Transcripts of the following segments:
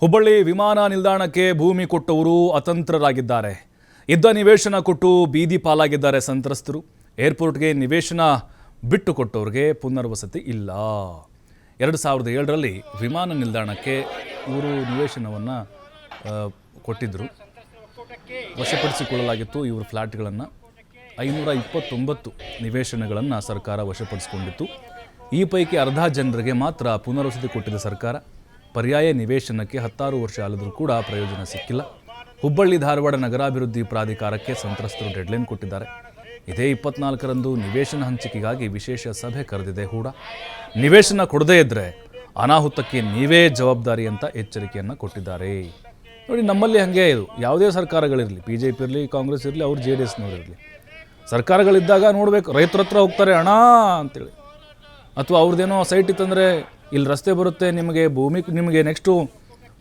ಹುಬ್ಬಳ್ಳಿ ವಿಮಾನ ನಿಲ್ದಾಣಕ್ಕೆ ಭೂಮಿ ಕೊಟ್ಟವರು ಅತಂತ್ರರಾಗಿದ್ದಾರೆ. ಇದ್ದ ನಿವೇಶನ ಕೊಟ್ಟು ಬೀದಿ ಪಾಲಾಗಿದ್ದಾರೆ ಸಂತ್ರಸ್ತರು. ಏರ್ಪೋರ್ಟ್ಗೆ ನಿವೇಶನ ಬಿಟ್ಟು ಕೊಟ್ಟವರಿಗೆ ಪುನರ್ವಸತಿ ಇಲ್ಲ. 2007ರಲ್ಲಿ ವಿಮಾನ ನಿಲ್ದಾಣಕ್ಕೆ ಇವರು ನಿವೇಶನವನ್ನು ಕೊಟ್ಟಿದ್ದರು. ವಶಪಡಿಸಿಕೊಳ್ಳಲಾಗಿತ್ತು. ಇವರು ಫ್ಲ್ಯಾಟ್ಗಳನ್ನು 529 ನಿವೇಶನಗಳನ್ನು ಸರ್ಕಾರ ವಶಪಡಿಸಿಕೊಂಡಿತ್ತು. ಈ ಪೈಕಿ ಅರ್ಧ ಜನರಿಗೆ ಮಾತ್ರ ಪುನರ್ವಸತಿ ಕೊಟ್ಟಿದ್ದ ಸರ್ಕಾರ. ಪರ್ಯಾಯ ನಿವೇಶನಕ್ಕೆ 16 ವರ್ಷ ಆದರೂ ಕೂಡ ಪ್ರಯೋಜನ ಸಿಕ್ಕಿಲ್ಲ. ಹುಬ್ಬಳ್ಳಿ ಧಾರವಾಡ ನಗರಾಭಿವೃದ್ಧಿ ಪ್ರಾಧಿಕಾರಕ್ಕೆ ಸಂತ್ರಸ್ತರು ಡೆಡ್ಲೈನ್ ಕೊಟ್ಟಿದ್ದಾರೆ. ಇದೇ 24ರಂದು ನಿವೇಶನ ಹಂಚಿಕೆಗಾಗಿ ವಿಶೇಷ ಸಭೆ ಕರೆದಿದೆ ಹೂಡ. ನಿವೇಶನ ಕೊಡದೇ ಇದ್ದರೆ ಅನಾಹುತಕ್ಕೆ ನೀವೇ ಜವಾಬ್ದಾರಿ ಅಂತ ಎಚ್ಚರಿಕೆಯನ್ನು ಕೊಟ್ಟಿದ್ದಾರೆ. ನೋಡಿ, ನಮ್ಮಲ್ಲಿ ಹಾಗೆ ಇದು. ಯಾವುದೇ ಸರ್ಕಾರಗಳಿರಲಿ, BJP ಇರಲಿ, ಕಾಂಗ್ರೆಸ್ ಇರಲಿ, ಅವ್ರು JDSನವರಿರಲಿ, ಸರ್ಕಾರಗಳಿದ್ದಾಗ ನೋಡಬೇಕು, ರೈತರ ಹತ್ರ ಹೋಗ್ತಾರೆ ಹಣ ಅಂತೇಳಿ. ಅಥವಾ ಅವ್ರದ್ದೇನೋ ಸೈಟ್ ಇತ್ತಂದರೆ ಇಲ್ಲಿ ರಸ್ತೆ ಬರುತ್ತೆ, ನಿಮಗೆ ಭೂಮಿ, ನಿಮಗೆ ನೆಕ್ಸ್ಟು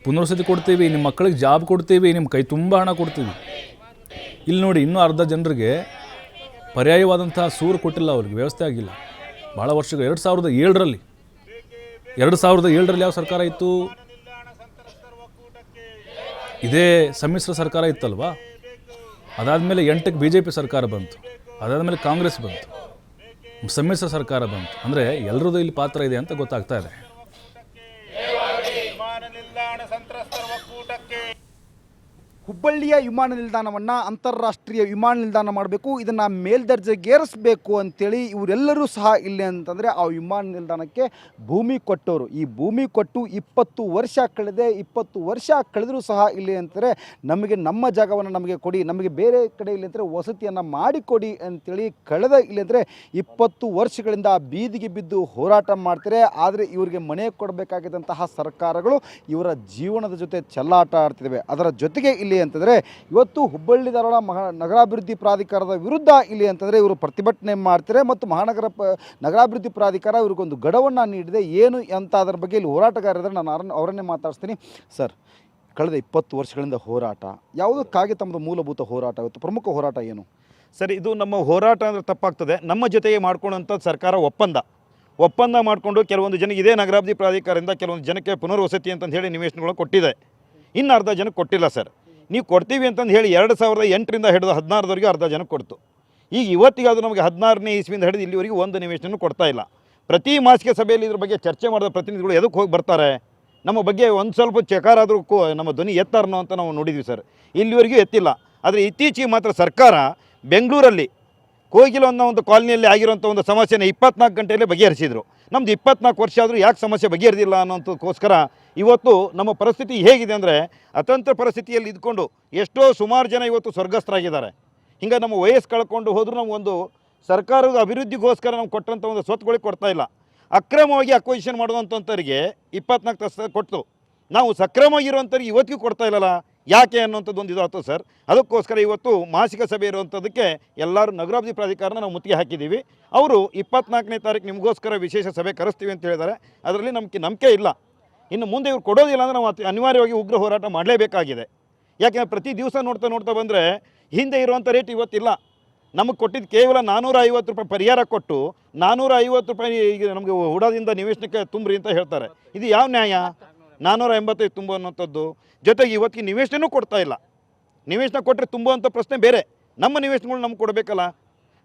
ಪುನರ್ವಸತಿ ಕೊಡ್ತೀವಿ, ನಿಮ್ಮ ಮಕ್ಕಳಿಗೆ ಜಾಬ್ ಕೊಡ್ತೀವಿ, ನಿಮ್ಮ ಕೈ ತುಂಬ ಹಣ ಕೊಡ್ತೀವಿ. ಇಲ್ಲಿ ನೋಡಿ, ಇನ್ನೂ ಅರ್ಧ ಜನರಿಗೆ ಪರ್ಯಾಯವಾದಂಥ ಸೂರು ಕೊಟ್ಟಿಲ್ಲ, ಅವ್ರಿಗೆ ವ್ಯವಸ್ಥೆ ಆಗಿಲ್ಲ. ಭಾಳ ವರ್ಷಗಳು 2007ರಲ್ಲಿ ಯಾವ ಸರ್ಕಾರ ಇತ್ತು? ಇದೇ ಸಮ್ಮಿಶ್ರ ಸರ್ಕಾರ ಇತ್ತಲ್ವಾ. ಅದಾದಮೇಲೆ 8ಕ್ಕೆ BJP ಸರ್ಕಾರ ಬಂತು, ಅದಾದಮೇಲೆ ಕಾಂಗ್ರೆಸ್ ಬಂತು, ಸಮ್ಮಿಶ್ರ ಸರ್ಕಾರ ಬಂತು. ಅಂದರೆ ಎಲ್ಲರದ್ದು ಇಲ್ಲಿ ಪಾತ್ರ ಇದೆ ಅಂತ ಗೊತ್ತಾಗ್ತಾ ಇದೆ. ಹುಬ್ಬಳ್ಳಿಯ ವಿಮಾನ ನಿಲ್ದಾಣವನ್ನು ಅಂತಾರಾಷ್ಟ್ರೀಯ ವಿಮಾನ ನಿಲ್ದಾಣ ಮಾಡಬೇಕು, ಇದನ್ನು ಮೇಲ್ದರ್ಜೆಗೇರಿಸಬೇಕು ಅಂತೇಳಿ ಇವರೆಲ್ಲರೂ ಸಹ ಇಲ್ಲಿ ಅಂತಂದರೆ ಆ ವಿಮಾನ ನಿಲ್ದಾಣಕ್ಕೆ ಭೂಮಿ ಕೊಟ್ಟವರು. ಈ ಭೂಮಿ ಕೊಟ್ಟು 20 ವರ್ಷ ಕಳೆದೆ. 20 ವರ್ಷ ಕಳೆದರೂ ಸಹ ಇಲ್ಲಿ ಅಂತಾರೆ ನಮಗೆ ನಮ್ಮ ಜಾಗವನ್ನು ನಮಗೆ ಕೊಡಿ, ನಮಗೆ ಬೇರೆ ಕಡೆ ಇಲ್ಲಿ ಅಂತಾರೆ ವಸತಿಯನ್ನು ಮಾಡಿಕೊಡಿ ಅಂತೇಳಿ ಕಳೆದ ಇಲ್ಲಿ ಅಂದರೆ 20 ವರ್ಷಗಳಿಂದ ಬೀದಿಗೆ ಬಿದ್ದು ಹೋರಾಟ ಮಾಡ್ತಾರೆ. ಆದರೆ ಇವರಿಗೆ ಮನೆ ಕೊಡಬೇಕಾಗಿದ್ದಂತಹ ಸರ್ಕಾರಗಳು ಇವರ ಜೀವನದ ಜೊತೆ ಚೆಲ್ಲಾಟ ಆಡ್ತಿದ್ದಾವೆ. ಅದರ ಜೊತೆಗೆ ಇಲ್ಲಿ ಅಂತಂದರೆ ಇವತ್ತು ಹುಬ್ಬಳ್ಳಿ ಧಾರವಾಡ ನಗರಾಭಿವೃದ್ಧಿ ಪ್ರಾಧಿಕಾರದ ವಿರುದ್ಧ ಇಲ್ಲಿ ಅಂತಂದರೆ ಇವರು ಪ್ರತಿಭಟನೆ ಮಾಡ್ತಾರೆ ಮತ್ತು ನಗರಾಭಿವೃದ್ಧಿ ಪ್ರಾಧಿಕಾರ ಇವ್ರಿಗೊಂದು ಗಡುವನ್ನು ನೀಡಿದೆ. ಏನು ಅಂತ ಅದರ ಬಗ್ಗೆ ಇಲ್ಲಿ ಹೋರಾಟಗಾರರಿದ್ದಾರೆ, ನಾನು ಅವರನ್ನೇ ಮಾತಾಡ್ತೀನಿ. ಸರ್, ಕಳೆದ 20 ವರ್ಷಗಳಿಂದ ಹೋರಾಟ ಯಾವುದಕ್ಕಾಗಿ ತಮ್ಮದು ಮೂಲಭೂತ ಹೋರಾಟ, ಇವತ್ತು ಪ್ರಮುಖ ಹೋರಾಟ ಏನು? ಸರ್, ಇದು ನಮ್ಮ ಹೋರಾಟ ಅಂದರೆ ತಪ್ಪಾಗ್ತದೆ. ನಮ್ಮ ಜೊತೆಗೆ ಮಾಡ್ಕೊಳ್ಳೋಂಥ ಸರ್ಕಾರ ಒಪ್ಪಂದ ಮಾಡಿಕೊಂಡು ಕೆಲವೊಂದು ಜನಕ್ಕೆ ಇದೇ ನಗರಾಭಿವೃದ್ಧಿ ಪ್ರಾಧಿಕಾರದಿಂದ ಕೆಲವೊಂದು ಜನಕ್ಕೆ ಪುನರ್ವಸತಿ ಅಂತಂದು ಹೇಳಿ ನಿವೇಶನಗಳು ಕೊಟ್ಟಿದೆ. ಇನ್ನು ಅರ್ಧ ಜನಕ್ಕೆ ಕೊಟ್ಟಿಲ್ಲ. ಸರ್, ನೀವು ಕೊಡ್ತೀವಿ ಅಂತಂದು ಹೇಳಿ 2008ರಿಂದ ಹಿಡಿದು 16ರವರೆಗೆ ಅರ್ಧ ಜನಕ್ಕೆ ಕೊಡ್ತು. ಈಗ ಇವತ್ತಿಗಾದರೂ ನಮಗೆ 16ನೇ ಇಸ್ವಿಯಿಂದ ಹಿಡಿದು ಇಲ್ಲಿವರೆಗೂ ಒಂದು ನಿವೇಶನ ಕೊಡ್ತಾ ಇಲ್ಲ. ಪ್ರತಿ ಮಾಸಿಕ ಸಭೆಯಲ್ಲಿ ಇದ್ರ ಬಗ್ಗೆ ಚರ್ಚೆ ಮಾಡಿದ ಪ್ರತಿನಿಧಿಗಳು ಎದಕ್ಕೆ ಹೋಗಿ ಬರ್ತಾರೆ? ನಮ್ಮ ಬಗ್ಗೆ ಒಂದು ಸ್ವಲ್ಪ ಚಕಾರಾದರೂ ನಮ್ಮ ಧ್ವನಿ ಎತ್ತಾರನೋ ಅಂತ ನಾವು ನೋಡಿದ್ವಿ. ಸರ್, ಇಲ್ಲಿವರೆಗೂ ಎತ್ತಿಲ್ಲ. ಆದರೆ ಇತ್ತೀಚೆಗೆ ಮಾತ್ರ ಸರ್ಕಾರ ಬೆಂಗಳೂರಲ್ಲಿ ಕೋಗಿಲ ಅನ್ನೋ ಒಂದು ಕಾಲನಿಯಲ್ಲಿ ಆಗಿರುವಂಥ ಒಂದು ಸಮಸ್ಯೆನ 24 ಗಂಟೆಯಲ್ಲೇ ಬಗೆಹರಿಸಿದರು. ನಮ್ಮದು 24 ವರ್ಷ ಆದರೂ ಯಾಕೆ ಸಮಸ್ಯೆ ಬಗೆಹರಿದಿಲ್ಲ ಅನ್ನೋದಕ್ಕೋಸ್ಕರ ಇವತ್ತು ನಮ್ಮ ಪರಿಸ್ಥಿತಿ ಹೇಗಿದೆ ಅಂದರೆ ಅತಂತ್ರ ಪರಿಸ್ಥಿತಿಯಲ್ಲಿ ಇದ್ಕೊಂಡು ಎಷ್ಟೋ ಸುಮಾರು ಜನ ಇವತ್ತು ಸ್ವರ್ಗಸ್ಥರಾಗಿದ್ದಾರೆ. ಹಿಂಗೆ ನಮ್ಮ ವಯಸ್ಸು ಕಳ್ಕೊಂಡು ಹೋದರೂ ನಾವು ಒಂದು ಸರ್ಕಾರದ ಅಭಿವೃದ್ಧಿಗೋಸ್ಕರ ನಾವು ಕೊಟ್ಟಂಥ ಒಂದು ಸ್ವತ್ತುಗಳಿಗೆ ಕೊಡ್ತಾ ಇಲ್ಲ. ಅಕ್ರಮವಾಗಿ ಅಕ್ವೈಷನ್ ಮಾಡುವಂಥವ್ರಿಗೆ 24 ಕೊಟ್ಟು ನಾವು ಸಕ್ರಮವಾಗಿರುವಂಥವ್ರಿಗೆ ಇವತ್ತಿಗೂ ಕೊಡ್ತಾ ಇಲ್ಲಲ್ಲ, ಯಾಕೆ ಅನ್ನೋಂಥದ್ದು ಒಂದು ಇದಾಯ್ತು. ಸರ್, ಅದಕ್ಕೋಸ್ಕರ ಇವತ್ತು ಮಾಸಿಕ ಸಭೆ ಇರುವಂಥದ್ದಕ್ಕೆ ಎಲ್ಲರೂ ನಗರಾಭಿವೃದ್ಧಿ ಪ್ರಾಧಿಕಾರನ ನಾವು ಮುತ್ತಿಗೆ ಹಾಕಿದ್ದೀವಿ. ಅವರು 24ನೇ ತಾರೀಕು ನಿಮಗೋಸ್ಕರ ವಿಶೇಷ ಸಭೆ ಕರೆಸ್ತೀವಿ ಅಂತ ಹೇಳಿದ್ದಾರೆ. ಅದರಲ್ಲಿ ನಮಗೆ ನಂಬಿಕೆ ಇಲ್ಲ. ಇನ್ನು ಮುಂದೆ ಇವ್ರು ಕೊಡೋದಿಲ್ಲ ಅಂದರೆ ನಾವು ಅನಿವಾರ್ಯವಾಗಿ ಉಗ್ರ ಹೋರಾಟ ಮಾಡಲೇಬೇಕಾಗಿದೆ. ಯಾಕೆಂದರೆ ಪ್ರತಿ ದಿವಸ ನೋಡ್ತಾ ಬಂದರೆ ಹಿಂದೆ ಇರುವಂಥ ರೇಟ್ ಇವತ್ತಿಲ್ಲ. ನಮಗೆ ಕೊಟ್ಟಿದ್ದು ಕೇವಲ 450 ರೂಪಾಯಿ ಪರಿಹಾರ ಕೊಟ್ಟು 450 ರೂಪಾಯಿ ಈಗ ನಮಗೆ ಹುಡದಿಂದ ನಿವೇಶನಕ್ಕೆ ತುಂಬ್ರಿ ಅಂತ ಹೇಳ್ತಾರೆ. ಇದು ಯಾವ ನ್ಯಾಯ? 485 ತುಂಬು ಅನ್ನೋಂಥದ್ದು. ಜೊತೆಗೆ ಇವತ್ತಿಗೆ ನಿವೇಶನೂ ಕೊಡ್ತಾ ಇಲ್ಲ. ನಿವೇಶನ ಕೊಟ್ಟರೆ ತುಂಬುವಂಥ ಪ್ರಶ್ನೆ ಬೇರೆ, ನಮ್ಮ ನಿವೇಶನಗಳು ನಮ್ಗೆ ಕೊಡಬೇಕಲ್ಲ.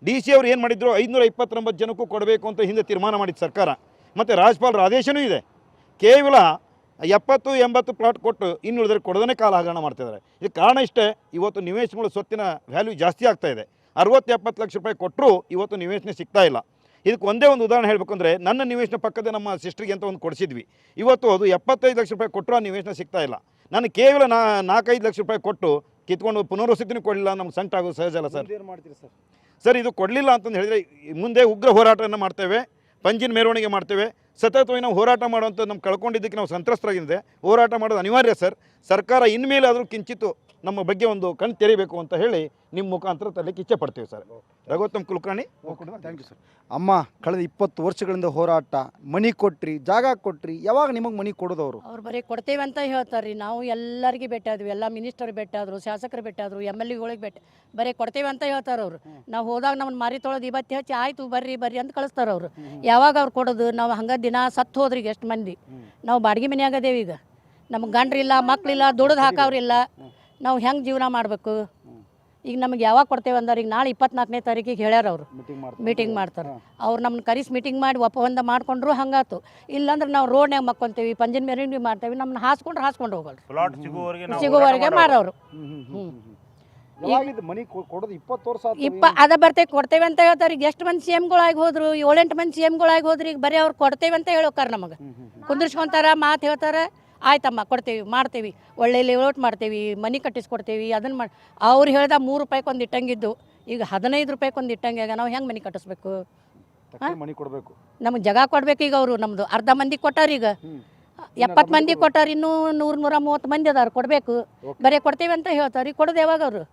DC ಅವ್ರು ಏನು ಮಾಡಿದ್ರು, 529 ಜನಕ್ಕೂ ಕೊಡಬೇಕು ಅಂತ ಹಿಂದೆ ತೀರ್ಮಾನ ಮಾಡಿದ ಸರ್ಕಾರ. ಮತ್ತು ರಾಜ್ಯಪಾಲರ ಆದೇಶವೂ ಇದೆ. ಕೇವಲ 70-80 ಪ್ಲಾಟ್ ಕೊಟ್ಟು ಇನ್ನು ಉಳಿದ್ರೆ ಕೊಡದೇ ಕಾಲ ಹಗರಣ ಮಾಡ್ತಿದ್ದಾರೆ. ಇದಕ್ಕೆ ಕಾರಣ ಇಷ್ಟೇ, ಇವತ್ತು ನಿವೇಶನಗಳು ಸ್ವತ್ತಿನ ವ್ಯಾಲ್ಯೂ ಜಾಸ್ತಿ ಆಗ್ತಾ ಇದೆ. 60-70 ಲಕ್ಷ ರೂಪಾಯಿ ಕೊಟ್ಟರು ಇವತ್ತು ನಿವೇಶನ ಸಿಗ್ತಾ ಇಲ್ಲ. ಇದಕ್ಕೆ ಒಂದೇ ಒಂದು ಉದಾಹರಣೆ ಹೇಳಬೇಕು ಅಂದರೆ, ನನ್ನ ನಿವೇಶನ ಪಕ್ಕದ ನಮ್ಮ ಸಿಸ್ಟ್ರಿಗೆ ಅಂತ ಒಂದು ಕೊಡಿಸಿದ್ವಿ. ಇವತ್ತು ಅದು 75 ಲಕ್ಷ ರೂಪಾಯಿ ಕೊಟ್ಟರು ಆ ನಿವೇಶನ ಸಿಗ್ತಾ ಇಲ್ಲ. ನಾನು ಕೇವಲ 4-5 ಲಕ್ಷ ರೂಪಾಯಿ ಕೊಟ್ಟು ಕಿತ್ಕೊಂಡು ಪುನರ್ವಸತಿನೂ ಕೊಡಲಿಲ್ಲ. ನಮ್ಗೆ ಸಂಕಟ ಆಗೋದು ಸಹಜ ಅಲ್ಲ ಸರ್. ಏನು ಮಾಡ್ತೀರಿ ಸರ್? ಸರ್, ಇದು ಕೊಡಲಿಲ್ಲ ಅಂತಂದು ಹೇಳಿದರೆ ಮುಂದೆ ಉಗ್ರ ಹೋರಾಟವನ್ನು ಮಾಡ್ತೇವೆ, ಪಂಜಿನ ಮೆರವಣಿಗೆ ಮಾಡ್ತೇವೆ. ಸತತವಾಗಿ ನಾವು ಹೋರಾಟ ಮಾಡುವಂಥ ನಮ್ಮ ಕಳ್ಕೊಂಡಿದ್ದಕ್ಕೆ ನಾವು ಸಂತ್ರಸ್ತರಾಗಿದೆ. ಹೋರಾಟ ಮಾಡೋದು ಅನಿವಾರ್ಯ ಸರ್. ಸರ್ಕಾರ ಇನ್ಮೇಲೆ ಆದರೂ ಕಿಂಚಿತ್ತು ನಮ್ಮ ಬಗ್ಗೆ ಒಂದು ಕಣ್ಣು ತೆರಿಬೇಕು ಅಂತ ಹೇಳಿ ನಿಮ್ಮ ಮುಖಾಂತರ ತರಲಿಕ್ಕೆ ಇಚ್ಛೆ ಪಡ್ತೀವಿ sir. Raghuttam Kulkarni. Thank you sir. ಅಮ್ಮ, ಕಳೆದ 20 ವರ್ಷಗಳಿಂದ ಹೋರಾಟ, ಮನಿ ಕೊಟ್ರಿ, ಜಾಗ ಕೊಟ್ರಿ, ಯಾವಾಗ ನಿಮಗೆ ಮನಿ ಕೊಡೋದವರು? ಅವ್ರು ಬರೀ ಕೊಡ್ತೇವೆ ಅಂತ ಹೇಳ್ತಾರೆ ರೀ. ನಾವು ಎಲ್ಲರಿಗೆ ಭೇಟಿ ಆದ್ವಿ, ಎಲ್ಲ ಮಿನಿಸ್ಟರ್ ಭೇಟಿ ಆದರು, ಶಾಸಕರು ಭೇಟಿ ಆದರು, MLAಗಳಿಗೆ ಭೇಟಿ, ಬರೀ ಕೊಡ್ತೇವೆ ಅಂತ ಹೇಳ್ತಾರೆ ಅವರು. ನಾವು ಹೋದಾಗ ನಮ್ಮನ್ನು ಮಾರಿ ತೊಳೆದು ಇವತ್ತು ಹೆಚ್ಚಿ ಆಯಿತು ಬರ್ರಿ ಅಂತ ಕಳಿಸ್ತಾರೆ ಅವರು. ಯಾವಾಗ ಅವ್ರು ಕೊಡೋದು? ನಾವು ಹಂಗೆ ದಿನ ಸತ್ತು ಹೋದ್ರಿಗೆ ಎಷ್ಟು ಮಂದಿ. ನಾವು ಬಾಡಿಗೆ ಮನೆಯಾಗದೇವಿ. ಈಗ ನಮಗೆ ಗಂಡ್ರಿಲ್ಲ ಮಕ್ಕಳಿಲ್ಲ ದುಡ್ದು ಹಾಕೋರಿಲ್ಲ ನಾವು ಹೆಂಗೆ ಜೀವನ ಮಾಡಬೇಕು ಈಗ ನಮಗೆ ಯಾವಾಗ ಕೊಡ್ತೇವೆ ಅಂದ್ರೆ ಈಗ ನಾಳೆ 24ನೇ ತಾರೀಕಿಗೆ ಹೇಳ್ಯಾರ ಅವರು ಮೀಟಿಂಗ್ ಮಾಡ್ತಾರೆ ಅವ್ರು ನಮ್ಮನ್ನ ಕರೆಸಿ ಮೀಟಿಂಗ್ ಮಾಡಿ ಒಪ್ಪಂದ ಮಾಡ್ಕೊಂಡ್ರು ಹಂಗಾತು ಇಲ್ಲಾಂದ್ರೆ ನಾವು ರೋಡ್ನಾಗ ಮಕ್ಕೊಂತೇವಿ ಪಂಜಿನ ಮೆರವಣಿಗೆ ಮಾಡ್ತೇವೆ ನಮ್ಮನ್ನ ಹಾಸ್ಕೊಂಡ್ರೆ ಹೋಗಲ್ರಿ ಪ್ಲಾಟ್ ಸಿಗುವವರೆಗೆ ಸಿಗೋವರೆಗೆ ಮಾಡೋರು ಯಾವಾಗಿದ್ದು ಮನೆ ಕೊಡೋದು 20 ವರ್ಷ ಆಯ್ತು. ಅದ ಬರ್ತೇವೆ ಕೊಡ್ತೇವೆ ಅಂತ ಹೇಳ್ತಾರೆ ಈಗ ಎಷ್ಟು ಮಂದಿ ಸಿ ಎಮ್ಗಳಾಗಿ ಹೋದ್ರು 7-8 ಮಂದಿ ಸಿ ಎಮ್ಗಳಾಗಿ ಹೋದ್ರಿ ಈಗ ಬರೀ ಅವ್ರು ಕೊಡ್ತೇವೆ ಅಂತ ಹೇಳೋಕಾರ ನಮಗೆ ಕುಂದ್ರಿಸ್ಕೊಂತಾರ ಮಾತು ಹೇಳ್ತಾರೆ ಆಯ್ತಮ್ಮ ಕೊಡ್ತೇವೆ ಮಾಡ್ತೇವೆ ಒಳ್ಳೆ ಲೇಔಟ್ ಮಾಡ್ತೇವೆ ಮನೆ ಕಟ್ಟಿಸ್ಕೊಡ್ತೇವೆ ಅದನ್ನು ಮಾಡಿ ಅವ್ರು ಹೇಳ್ದ 3 ರೂಪಾಯಿಗೆ ಒಂದು ಇಟ್ಟಂಗಿದ್ದು ಈಗ 15 ರೂಪಾಯಿಗೆ ಒಂದು ಇಟ್ಟಂಗೆ ನಾವು ಹೆಂಗೆ ಮನೆ ಕಟ್ಟಿಸ್ಬೇಕು ಮನೆ ಕೊಡಬೇಕು ನಮಗೆ ಜಾಗ ಕೊಡ್ಬೇಕು ಈಗ ಅವರು ನಮ್ಮದು ಅರ್ಧ ಮಂದಿ ಕೊಟ್ಟಾರ ಈಗ 70 ಮಂದಿ ಕೊಟ್ಟಾರ ಇನ್ನೂ 100-130 ಮಂದಿ ಅದಾರ ಕೊಡಬೇಕು ಬರೀ ಕೊಡ್ತೇವೆ ಅಂತ ಹೇಳ್ತಾರೆ ಈಗ ಕೊಡೋದು ಯಾವಾಗ ಅವರು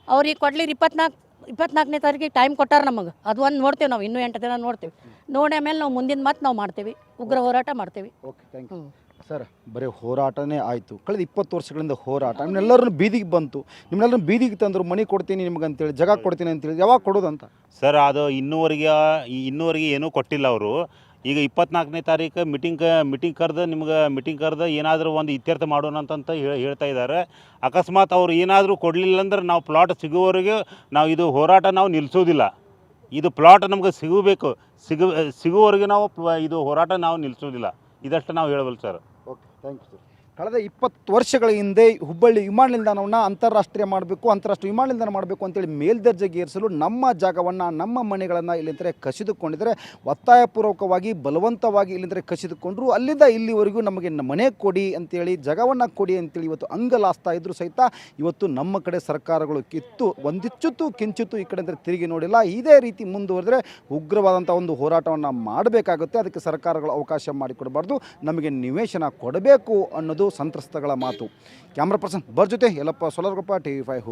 ಅವ್ರಿಗೆ ಕೊಡ್ಲಿರಿ 24ನೇ ತಾರೀಕಿಗೆ ಟೈಮ್ ಕೊಟ್ಟಾರ ನಮಗೆ ಅದು ಒಂದು ನೋಡ್ತೇವೆ ನಾವು ಇನ್ನೂ 8 ದಿನ ನೋಡ್ತೇವೆ ನೋಡಿ ಆಮೇಲೆ ನಾವು ಮುಂದಿನ ಮತ್ತೆ ನಾವು ಮಾಡ್ತೇವೆ ಉಗ್ರ ಹೋರಾಟ ಮಾಡ್ತೇವೆ ಓಕೆ ಥ್ಯಾಂಕ್ ಯು ಸರ್. ಬರೀ ಹೋರಾಟನೇ ಆಯಿತು, ಕಳೆದ 20 ವರ್ಷಗಳಿಂದ ಹೋರಾಟ ನಿಮ್ಮೆಲ್ಲರನ್ನು ಬೀದಿಗೆ ಬಂತು, ನಿಮ್ಮೆಲ್ಲರನ್ನು ಬೀದಿಗೆ ತಂದರು ಮನೆ ಕೊಡ್ತೀನಿ ನಿಮ್ಗೆ ಅಂತೇಳಿ ಜಾಗ ಕೊಡ್ತೀನಿ ಅಂತೇಳಿ ಯಾವಾಗ ಕೊಡೋದಂತ ಸರ್ ಅದು ಇನ್ನೂವರೆಗೆ ಏನೂ ಕೊಟ್ಟಿಲ್ಲ ಅವರು. ಈಗ 24ನೇ ತಾರೀಕು ಮೀಟಿಂಗ್ ಕರೆದು ಏನಾದರೂ ಒಂದು ಇತ್ಯರ್ಥ ಮಾಡೋಣ ಅಂತ ಹೇಳ್ತಾ ಇದ್ದಾರೆ. ಅಕಸ್ಮಾತ್ ಅವ್ರು ಏನಾದರೂ ಕೊಡಲಿಲ್ಲ ಅಂದ್ರೆ ನಾವು ಪ್ಲಾಟ್ ಸಿಗುವವರೆಗೆ ನಾವು ಇದು ಹೋರಾಟ ನಾವು ನಿಲ್ಲಿಸೋದಿಲ್ಲ. ಇದು ಪ್ಲಾಟ್ ನಮ್ಗೆ ಸಿಗಬೇಕು, ಸಿಗುವವರೆಗೆ ನಾವು ಇದು ಹೋರಾಟ ನಾವು ನಿಲ್ಲಿಸೋದಿಲ್ಲ. ಇದಷ್ಟು ನಾವು ಹೇಳಬಲ್ಲ sir. Okay thank you sir. ಕಳೆದ 20 ವರ್ಷಗಳ ಹಿಂದೆ ಹುಬ್ಬಳ್ಳಿ ವಿಮಾನ ನಿಲ್ದಾಣವನ್ನು ಅಂತಾರಾಷ್ಟ್ರೀಯ ವಿಮಾನ ನಿಲ್ದಾಣ ಮಾಡಬೇಕು ಅಂತೇಳಿ ಮೇಲ್ದರ್ಜೆಗೆ ಏರಿಸಲು ನಮ್ಮ ಜಾಗವನ್ನು ನಮ್ಮ ಮನೆಗಳನ್ನು ಇಲ್ಲಿಂದರೆ ಕಸಿದುಕೊಂಡಿದ್ದಾರೆ. ಒತ್ತಾಯಪೂರ್ವಕವಾಗಿ ಬಲವಂತವಾಗಿ ಇಲ್ಲಿಂದರೆ ಕಸಿದುಕೊಂಡ್ರು. ಅಲ್ಲಿಂದ ಇಲ್ಲಿವರೆಗೂ ನಮಗೆ ಮನೆ ಕೊಡಿ ಅಂತೇಳಿ ಜಾಗವನ್ನು ಕೊಡಿ ಅಂತೇಳಿ ಇವತ್ತು ಅಂಗಲಾಸ್ತಾ ಇದ್ದರೂ ಸಹಿತ ಇವತ್ತು ನಮ್ಮ ಕಡೆ ಸರ್ಕಾರಗಳು ಒಂದಿಚ್ಚುತ್ತು ಕಿಂಚಿತ್ತು ಈ ಕಡೆ ಅಂದರೆ ತಿರುಗಿ ನೋಡಿಲ್ಲ. ಇದೇ ರೀತಿ ಮುಂದುವರೆದರೆ ಉಗ್ರವಾದಂಥ ಒಂದು ಹೋರಾಟವನ್ನು ಮಾಡಬೇಕಾಗುತ್ತೆ. ಅದಕ್ಕೆ ಸರ್ಕಾರಗಳು ಅವಕಾಶ ಮಾಡಿಕೊಡಬಾರ್ದು, ನಮಗೆ ನಿವೇಶನ ಕೊಡಬೇಕು ಅನ್ನೋದು ಸಂತ್ರಸ್ತಗಳ ಮಾತು. ಕ್ಯಾಮ್ರಾ ಪರ್ಸನ್ ಜೊತೆ ಯಲ್ಲಪ್ಪ ಸೊಲರ್ಗೊಪ್ಪ, TV5